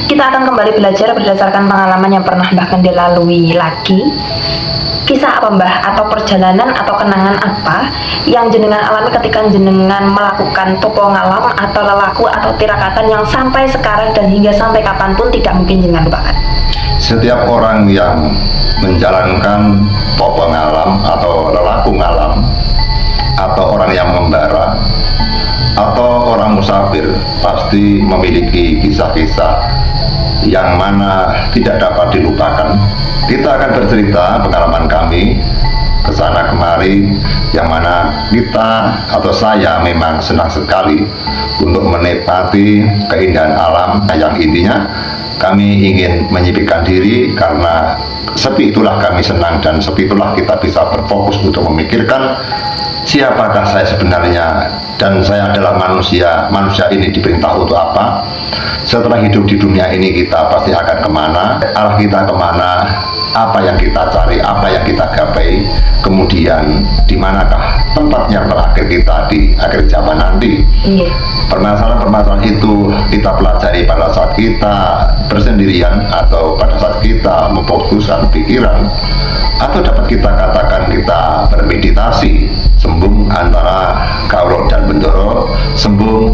Kita akan kembali belajar berdasarkan pengalaman yang pernah Mbah Kendil lalui lagi. Kisah apa Mbah, atau perjalanan atau kenangan apa yang jenengan alami ketika jenengan melakukan topo ngalam atau lelaku atau tirakatan yang sampai sekarang dan hingga sampai kapanpun tidak mungkin jenengan lupakan? Setiap orang yang menjalankan topo ngalam atau lelaku ngalam, atau orang yang membara, atau orang musafir, pasti memiliki kisah-kisah yang mana tidak dapat dilupakan. Kita akan bercerita pengalaman kami kesana kemari, yang mana kita atau saya memang senang sekali untuk menikmati keindahan alam, yang intinya kami ingin menyibukkan diri, karena sepi itulah kami senang, dan sepi itulah kita bisa berfokus untuk memikirkan siapakah saya sebenarnya, dan saya adalah manusia. Manusia ini diperintah untuk apa? Setelah hidup di dunia ini kita pasti akan kemana? Arah kita kemana? Apa yang kita cari? Apa yang kita gapai? Kemudian di manakah tempat yang terakhir kita di akhir zaman nanti? Permasalahan-permasalahan itu kita pelajari pada saat kita bersendirian, atau pada saat kita memfokuskan pikiran, atau dapat kita katakan kita bermeditasi, sembung antara kaulon dan bendoro, sembung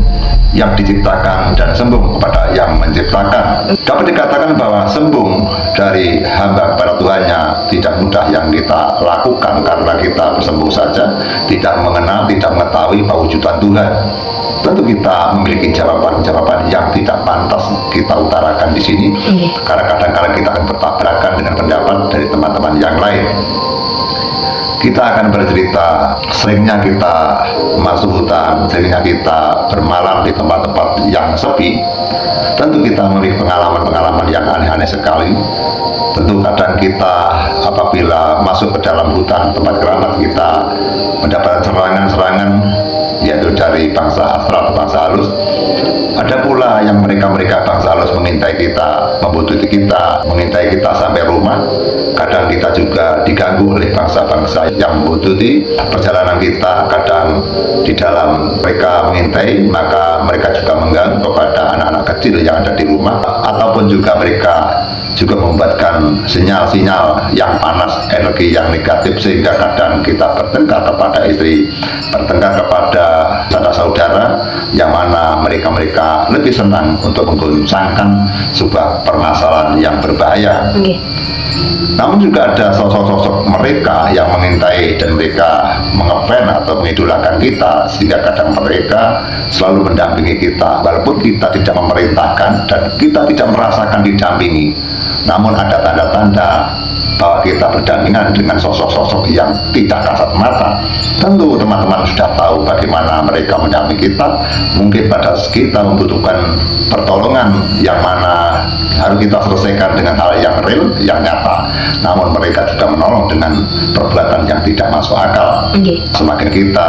yang diciptakan dan sembung kepada yang menciptakan. Dapat dikatakan bahwa sembung dari hamba kepada Tuhannya tidak mudah yang kita lakukan, karena kita bersembung saja, tidak mengenal, tidak mengetahui pewujudan Tuhan. Tentu kita memiliki jawaban-jawaban yang tidak pantas kita utarakan di sini, karena kadang-kadang kita akan bertabrakan dengan pendapat dari teman-teman yang lain. Kita akan bercerita seringnya kita masuk hutan, seringnya kita bermalam di tempat-tempat yang sepi. Tentu kita memiliki pengalaman-pengalaman yang aneh-aneh sekali. Tentu kadang kita apabila masuk ke dalam hutan tempat keramat, kita mendapat serangan-serangan, yaitu dari bangsa astral atau bangsa halus. Ada pula yang mereka bangsa halus mengintai kita, membutuhkan kita, mengintai kita sampai rumah. Kadang kita juga diganggu oleh bangsa-bangsa yang membutuhkan perjalanan kita. Kadang di dalam mereka mengintai, maka mereka juga mengganggu kepada anak-anak kecil yang ada di rumah, ataupun juga mereka juga membuatkan sinyal-sinyal yang panas, energi yang negatif, sehingga kadang kita bertengkar kepada istri, bertengkar kepada saudara-saudara, yang mana mereka lebih senang untuk mengguncangkan sebuah permasalahan yang berbahaya. Namun juga ada sosok-sosok mereka yang mengintai dan mereka mengepren atau mengidolakan kita, sehingga kadang mereka selalu mendampingi kita walaupun kita tidak memerintahkan dan kita tidak merasakan didampingi. Namun ada tanda-tanda bahwa kita berdampingan dengan sosok-sosok yang tidak kasat mata. Tentu teman-teman sudah tahu bagaimana mereka mendampingi kita. Mungkin pada kita membutuhkan pertolongan yang mana harus kita selesaikan dengan hal yang real, yang nyata. Namun mereka juga menolong dengan perbuatan yang tidak masuk akal. Semakin kita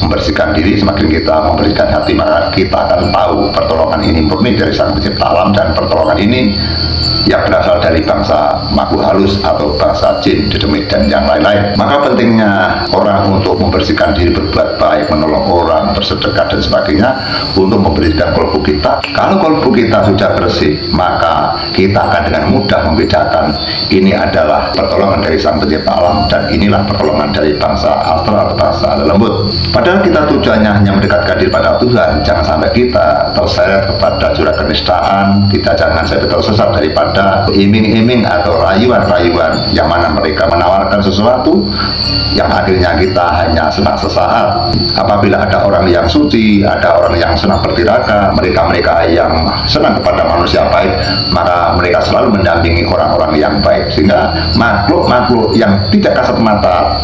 membersihkan diri, semakin kita memberikan hati, maka kita akan tahu pertolongan ini murni dari Sang Pencipta Alam, dan pertolongan ini yang berasal dari bangsa makhluk halus atau bangsa jin, dedemit, dan yang lain-lain. Maka pentingnya orang untuk membersihkan diri, berbuat baik, menolong orang, bersedekah dan sebagainya, untuk membersihkan kolbu kita. Kalau kolbu kita sudah bersih, maka kita akan dengan mudah membedakan ini adalah pertolongan dari Sang Pencipta Alam, dan inilah pertolongan dari bangsa astral atau bangsa lembut. Padahal kita tujuannya hanya mendekatkan diri pada Tuhan. Jangan sampai kita terseret kepada jurang kenistaan, kita jangan sampai tersesat daripada iming-iming atau rayuan-rayuan yang mana mereka menawarkan sesuatu yang akhirnya kita hanya senang sesaat. Apabila ada orang yang suci, ada orang yang senang bertirakat, mereka yang senang kepada manusia baik, maka mereka selalu mendampingi orang-orang yang baik, sehingga makhluk-makhluk yang tidak kasat mata,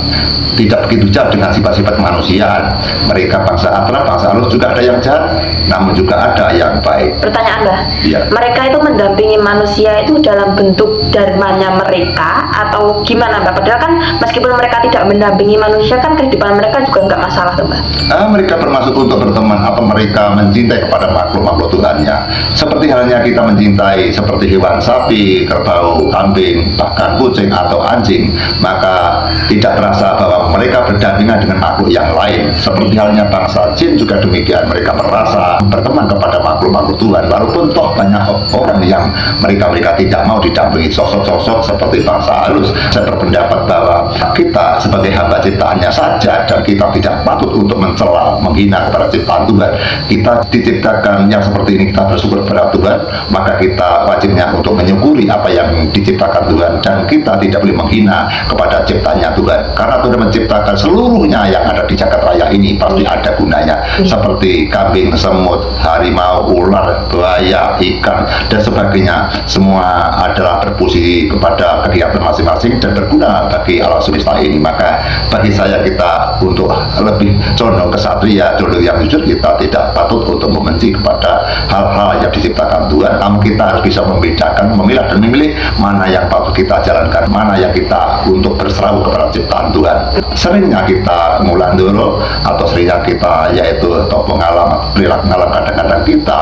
tidak begitu jauh dengan sifat-sifat kemanusiaan. Mereka bangsa astral, bangsa halus juga ada yang jahat, namun juga ada yang baik. Pertanyaan Mbah, mereka itu mendampingi manusia itu dalam bentuk dharmanya mereka atau gimana Mbak? Padahal kan meskipun mereka tidak mendampingi manusia, kan kehidupan mereka juga nggak masalah tuh Mbak. Mereka bermaksud untuk berteman, atau mereka mencintai kepada makhluk-makhluk Tuhannya. Seperti halnya kita mencintai seperti hewan sapi, kerbau, kambing, bahkan kucing atau anjing, maka tidak terasa bahwa mereka berdampingan dengan makhluk yang lain. Seperti halnya bangsa jin juga demikian, mereka merasa berteman kepada makhluk-makhluk Tuhan, walaupun toh banyak orang yang mereka tidak mau didampingi sosok-sosok seperti bangsa halus. Saya berpendapat bahwa kita sebagai hamba ciptaannya saja, dan kita tidak patut untuk mencela, menghina kepada ciptaan Tuhan. Kita diciptakan yang seperti ini, kita bersyukur kepada Tuhan, maka kita wajibnya untuk menyukuri apa yang diciptakan Tuhan, dan kita tidak boleh menghina kepada ciptaannya Tuhan, karena Tuhan menciptakan seluruhnya yang ada di jagat raya ini pasti ada gunanya, seperti kambing, semut, harimau, ular, buaya, ikan, dan sebagainya. Semua adalah berfungsi kepada kegiatan masing-masing dan berguna bagi alam semesta ini. Maka bagi saya, kita untuk lebih condong ke satria, condong yang jujur, kita tidak patut untuk membenci kepada hal-hal yang diciptakan Tuhan. Namun kita harus bisa membedakan, memilah dan memilih mana yang patut kita jalankan, mana yang kita untuk berserah kepada ciptaan Tuhan. Seringnya kita ngulandoro, atau seringnya kita yaitu atau perilaku alam, kadang-kadang kita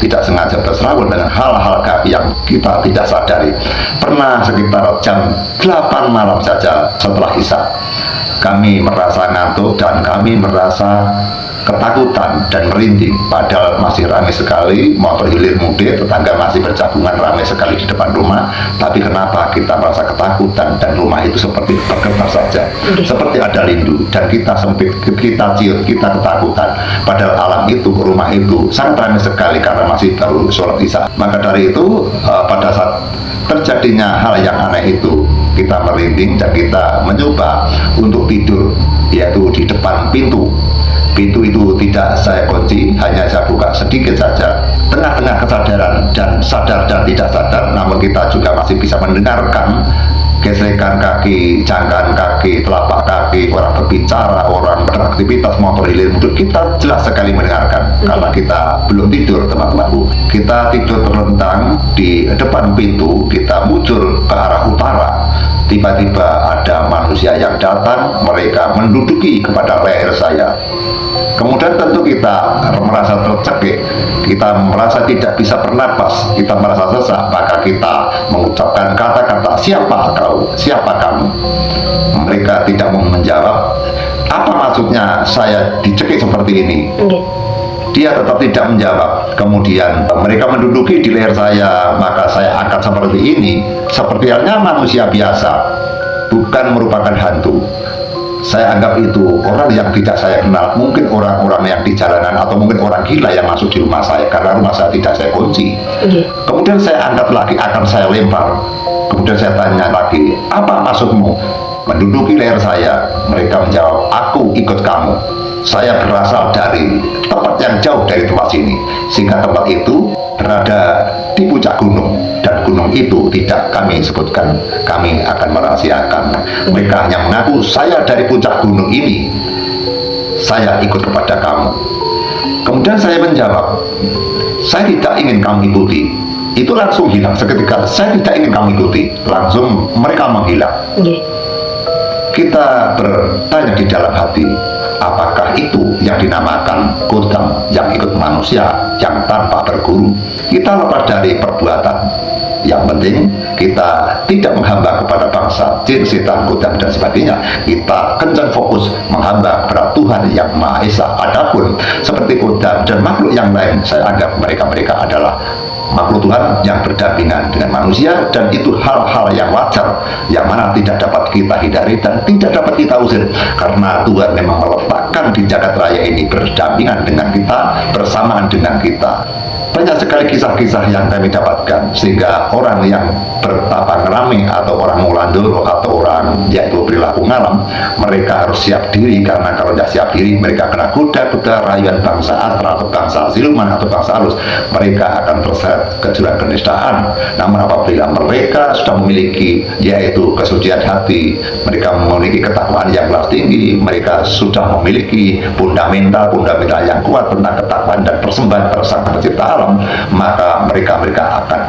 tidak sengaja berserah dengan hal-hal yang kita tidak sadari. Pernah sekitar jam 8 malam saja setelah Isya, kami merasa ngantuk dan kami merasa ketakutan dan merinding, padahal masih ramai sekali motor hilir mudik, tetangga masih berjagungan ramai sekali di depan rumah. Tapi kenapa kita merasa ketakutan dan rumah itu seperti bergetar saja, seperti ada lindu, dan kita sempit, kita ciut, kita ketakutan, padahal alam itu, rumah itu sangat ramai sekali karena masih baru sholat Isya. Maka dari itu pada saat terjadinya hal yang aneh itu, kita merinding dan kita mencoba untuk tidur, yaitu di depan pintu. Pintu itu tidak saya kunci, hanya saya buka sedikit saja. Tengah-tengah kesadaran dan sadar dan tidak sadar, namun kita juga masih bisa mendengarkan gesekan kaki, jangkaan kaki, telapak kaki, orang berbicara, orang beraktivitas, motor hilir mudik. Kita jelas sekali mendengarkan, karena kita belum tidur, teman-temanku. Kita tidur terlentang di depan pintu, kita muncul ke arah utara. Tiba-tiba ada manusia yang datang, mereka menduduki kepada leher saya. Kemudian tentu kita merasa tercekik, kita merasa tidak bisa bernapas, kita merasa sesak, maka kita mengucapkan kata-kata, "Siapa kau? Siapa kamu?" Mereka tidak mau menjawab. Apa maksudnya saya dicekik seperti ini? Dia tetap tidak menjawab. Kemudian mereka menduduki di leher saya, maka saya angkat seperti ini, seperti halnya manusia biasa, bukan merupakan hantu. Saya anggap itu orang yang tidak saya kenal, mungkin orang-orang yang di jalanan, atau mungkin orang gila yang masuk di rumah saya, karena rumah saya tidak saya kunci. Kemudian saya angkat lagi, akan saya lempar. Kemudian saya tanya lagi, "Apa maksudmu?" Menduduki leher saya, mereka menjawab, "Aku ikut kamu." Saya berasal dari tempat yang jauh dari tempat sini, sehingga tempat itu berada di puncak gunung, dan gunung itu tidak kami sebutkan, kami akan merahasiakan. Mereka hanya mengaku, "Saya dari puncak gunung ini, saya ikut kepada kamu." Kemudian saya menjawab, "Saya tidak ingin kamu ikuti." Itu langsung hilang seketika. "Saya tidak ingin kamu ikuti." Langsung mereka menghilang. Kita bertanya di dalam hati, apakah itu yang dinamakan kodam, yang ikut manusia, yang tanpa berguru? Kita lepas dari perbuatan. Yang penting kita tidak menghamba kepada bangsa, jin, setan, kodam, dan sebagainya. Kita kencang fokus menghamba kepada Tuhan yang Maha Esa. Adapun seperti kodam dan makhluk yang lain, saya anggap mereka adalah makhluk Tuhan yang berdampingan dengan manusia, dan itu hal-hal yang wajar, yang mana tidak dapat kita hindari dan tidak dapat kita usir, karena Tuhan memang meletakkan di jagat raya ini berdampingan dengan kita, bersamaan dengan kita. Banyak sekali kisah-kisah yang kami dapatkan, sehingga orang yang bertapang rame, atau orang mulandoro, atau orang yaitu perilaku ngalam, mereka harus siap diri, karena kalau tidak siap diri, mereka kena kuda-kuda rayuan bangsa astra, atau bangsa siluman, atau bangsa halus. Mereka akan terseret ke jurang kenistaan. Namun apabila mereka sudah memiliki yaitu kesucian hati, mereka memiliki ketakwaan yang kelas tinggi, mereka sudah memiliki fundamental yang kuat tentang ketakwaan dan persembahan pada Sang Pencipta alam, maka mereka akan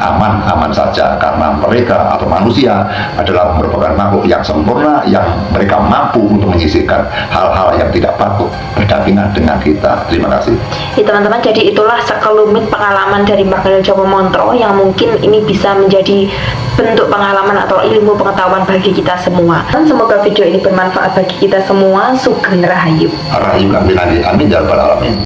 aman saja, karena mereka atau manusia adalah merupakan makhluk yang sempurna, yang mereka mampu untuk menyisihkan hal-hal yang tidak patut berdampingan dengan kita. Terima kasih. Ya teman-teman, jadi itulah sekelumit pengalaman dari Mbah Khalil Jowo Montro, yang mungkin ini bisa menjadi bentuk pengalaman atau ilmu pengetahuan bagi kita semua. Dan semoga video ini bermanfaat bagi kita semua. Sugeng Rahayu. Rahayu kami nanti, amin ya rabbal alamin.